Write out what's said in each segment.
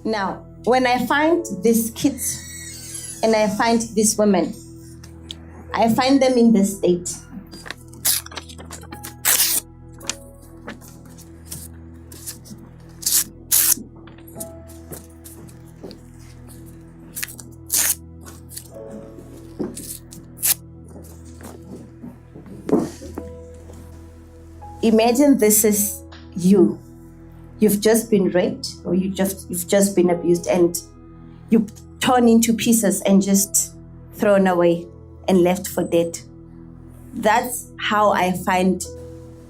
Now, when I find these kids and I find these women, I find them in this state. Imagine this is you. You've just been raped, or you've just been abused, and you're torn into pieces and just thrown away and left for dead. That's how I find,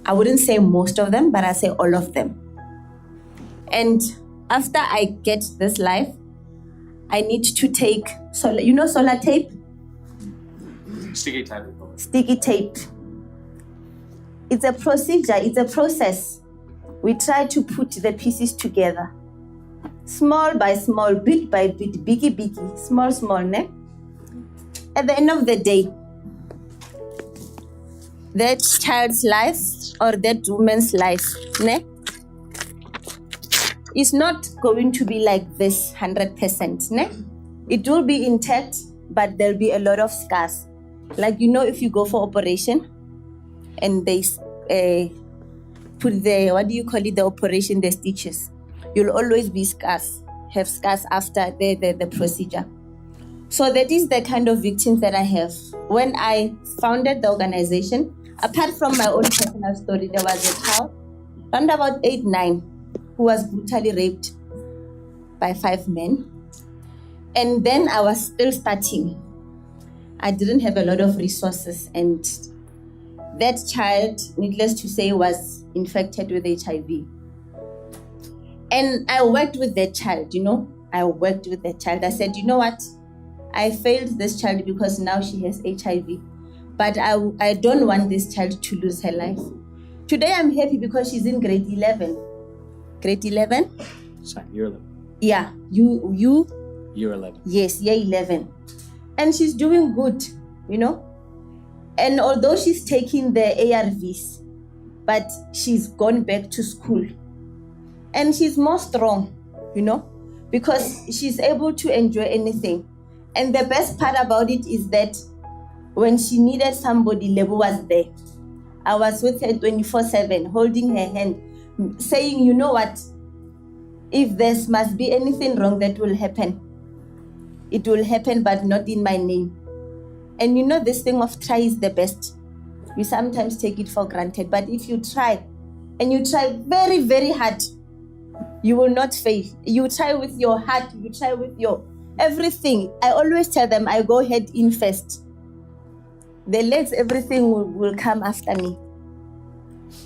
I wouldn't say most of them, but I say all of them. And after I get this life, I need to take solar tape? Sticky tape. Sticky tape. It's a procedure, it's a process. We try to put the pieces together. Small by small, bit by bit, biggie, small, ne? At the end of the day, that child's life or that woman's life, ne? Is not going to be like this 100%, ne? It will be intact, but there'll be a lot of scars. Like, if you go for operation, and they put the operation, the stitches, you'll always be have scars after the procedure. So that is the kind of victims that I have. When I founded the organization, apart from my own personal story, there was a child, around about 8, 9, who was brutally raped by 5 men. And then I was still starting. I didn't have a lot of resources, and that child, needless to say, was infected with HIV. And I worked with that child, I said, you know what? I failed this child because now she has HIV. But I don't want this child to lose her life. Today I'm happy because she's in grade 11. Grade 11? Sorry, year 11. Yeah, you? Year 11. Yes, year 11. And she's doing good, And although she's taking the ARVs, but she's gone back to school. And she's more strong, because she's able to enjoy anything. And the best part about it is that when she needed somebody, Lebo was there. I was with her 24/7, holding her hand, saying, you know what? If there must be anything wrong that will happen, it will happen, but not in my name. And this thing of try is the best. We sometimes take it for granted, but if you try, and you try very, very hard, you will not fail. You try with your heart, you try with your everything. I always tell them, I go head in first. The legs, everything will come after me.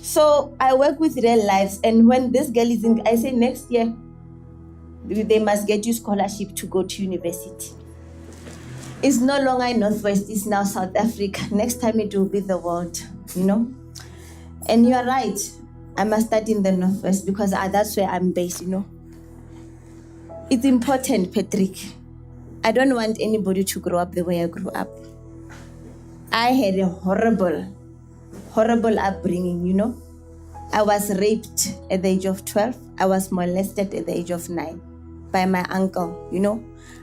So I work with real lives, and when this girl is in, I say next year, they must get you scholarship to go to university. It's no longer in Northwest, it's now South Africa. Next time it will be the world, And you are right, I must start in the Northwest because that's where I'm based, It's important, Patrick. I don't want anybody to grow up the way I grew up. I had a horrible upbringing, I was raped at the age of 12. I was molested at the age of 9 by my uncle,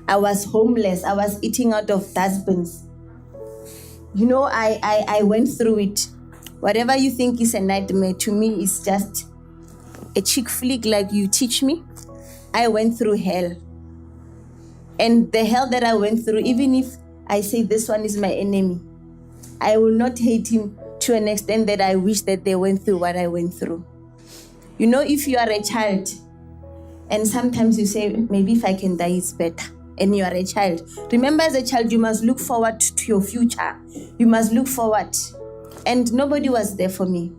I was homeless. I was eating out of dustbins. I went through it. Whatever you think is a nightmare, to me is just a chick flick like you teach me. I went through hell. And the hell that I went through, even if I say this one is my enemy, I will not hate him to an extent that I wish that they went through what I went through. If you are a child, and sometimes you say, maybe if I can die, it's better. And you are a child. Remember, as a child, you must look forward to your future. You must look forward. And nobody was there for me.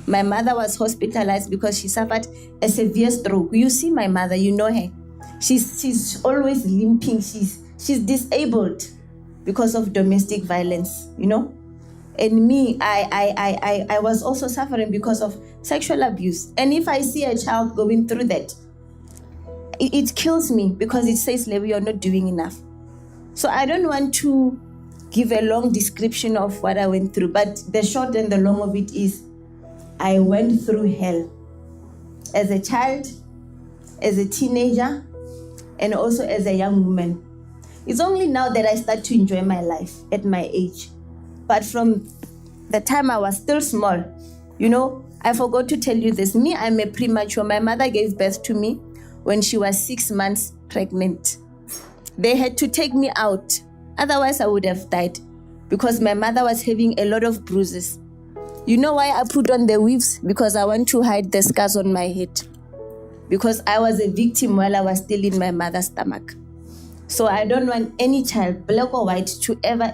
My mother was hospitalized because she suffered a severe stroke. You see my mother, you know her. She's always limping. She's disabled because of domestic violence, And me, I was also suffering because of sexual abuse. And if I see a child going through that, it kills me because it says, Levi, you're not doing enough. So I don't want to give a long description of what I went through, but the short and the long of it is I went through hell. As a child, as a teenager, and also as a young woman. It's only now that I start to enjoy my life at my age. But from the time I was still small, I forgot to tell you this. Me, I'm a premature. My mother gave birth to me when she was 6 months pregnant. They had to take me out. Otherwise, I would have died because my mother was having a lot of bruises. You know why I put on the weaves? Because I want to hide the scars on my head. Because I was a victim while I was still in my mother's stomach. So I don't want any child, black or white, to ever,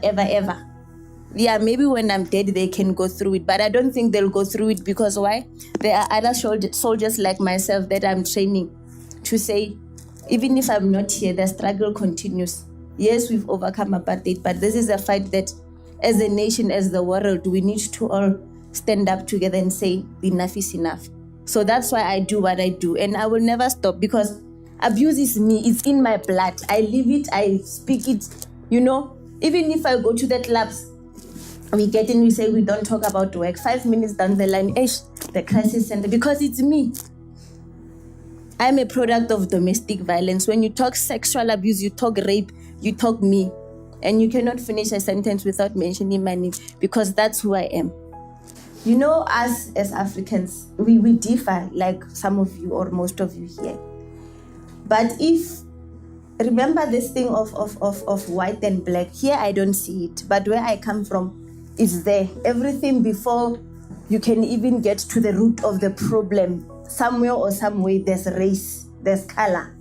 yeah, maybe when I'm dead, they can go through it. But I don't think they'll go through it because why? There are other soldiers like myself that I'm training to say, even if I'm not here, the struggle continues. Yes, we've overcome apartheid, but this is a fight that as a nation, as the world, we need to all stand up together and say, enough is enough. So that's why I do what I do. And I will never stop because abuse is me. It's in my blood. I live it. I speak it. Even if I go to the clubs, we get in, we say we don't talk about work. 5 minutes down the line, the crisis center, because it's me. I'm a product of domestic violence. When you talk sexual abuse, you talk rape, you talk me. And you cannot finish a sentence without mentioning my name because that's who I am. Us as Africans, we differ like some of you or most of you here. But remember this thing of white and black, here I don't see it. But where I come from, it's there. Everything before you can even get to the root of the problem. Somewhere or some way, there's race, there's color,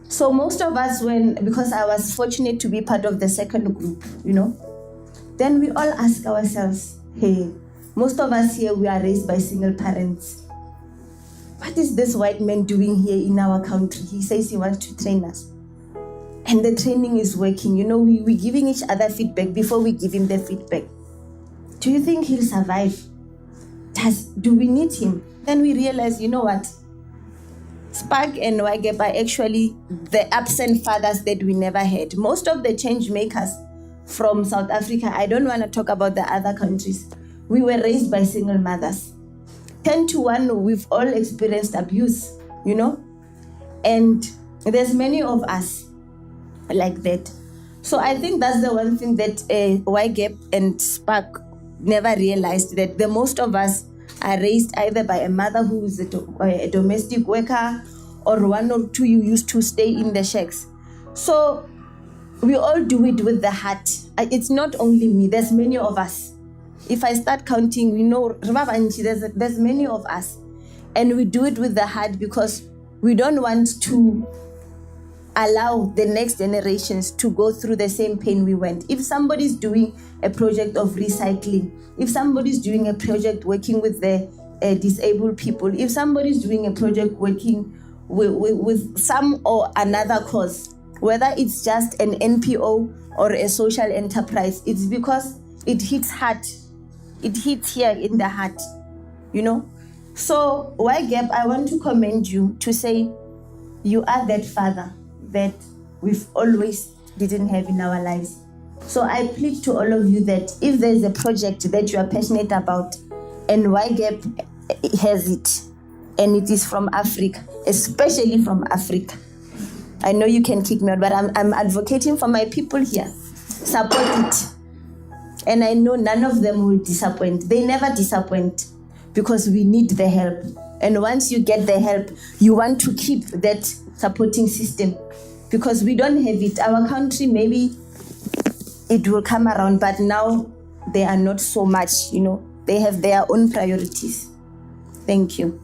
So most of us, because I was fortunate to be part of the second group, then we all ask ourselves, hey, most of us here, we are raised by single parents. What is this white man doing here in our country? He says he wants to train us. And the training is working. We're giving each other feedback before we give him the feedback. Do you think he'll survive? Do we need him? Then we realize, what? Spark and YGAP are actually the absent fathers that we never had. Most of the change makers from South Africa, I don't want to talk about the other countries. We were raised by single mothers. 10 to 1, we've all experienced abuse, And there's many of us like that. So I think that's the one thing that YGAP and Spark never realized, that the most of us are raised either by a mother who is a domestic worker, or one or two you used to stay in the shacks. So we all do it with the heart. It's not only me, there's many of us. If I start counting, there's many of us. And we do it with the heart because we don't want to allow the next generations to go through the same pain we went. If somebody's doing a project of recycling, if somebody's doing a project working with the disabled people, if somebody's doing a project working with some or another cause, whether it's just an NPO or a social enterprise, it's because it hits hard. It hits here in the heart, So YGAP, I want to commend you to say you are that father that we've always didn't have in our lives. So I plead to all of you that if there's a project that you are passionate about and YGAP has it, and it is from Africa, especially from Africa. I know you can kick me out, but I'm advocating for my people here. Support it. And I know none of them will disappoint. They never disappoint because we need the help. And once you get the help, you want to keep that supporting system because we don't have it. Our country, maybe it will come around, but now they are not so much, They have their own priorities. Thank you.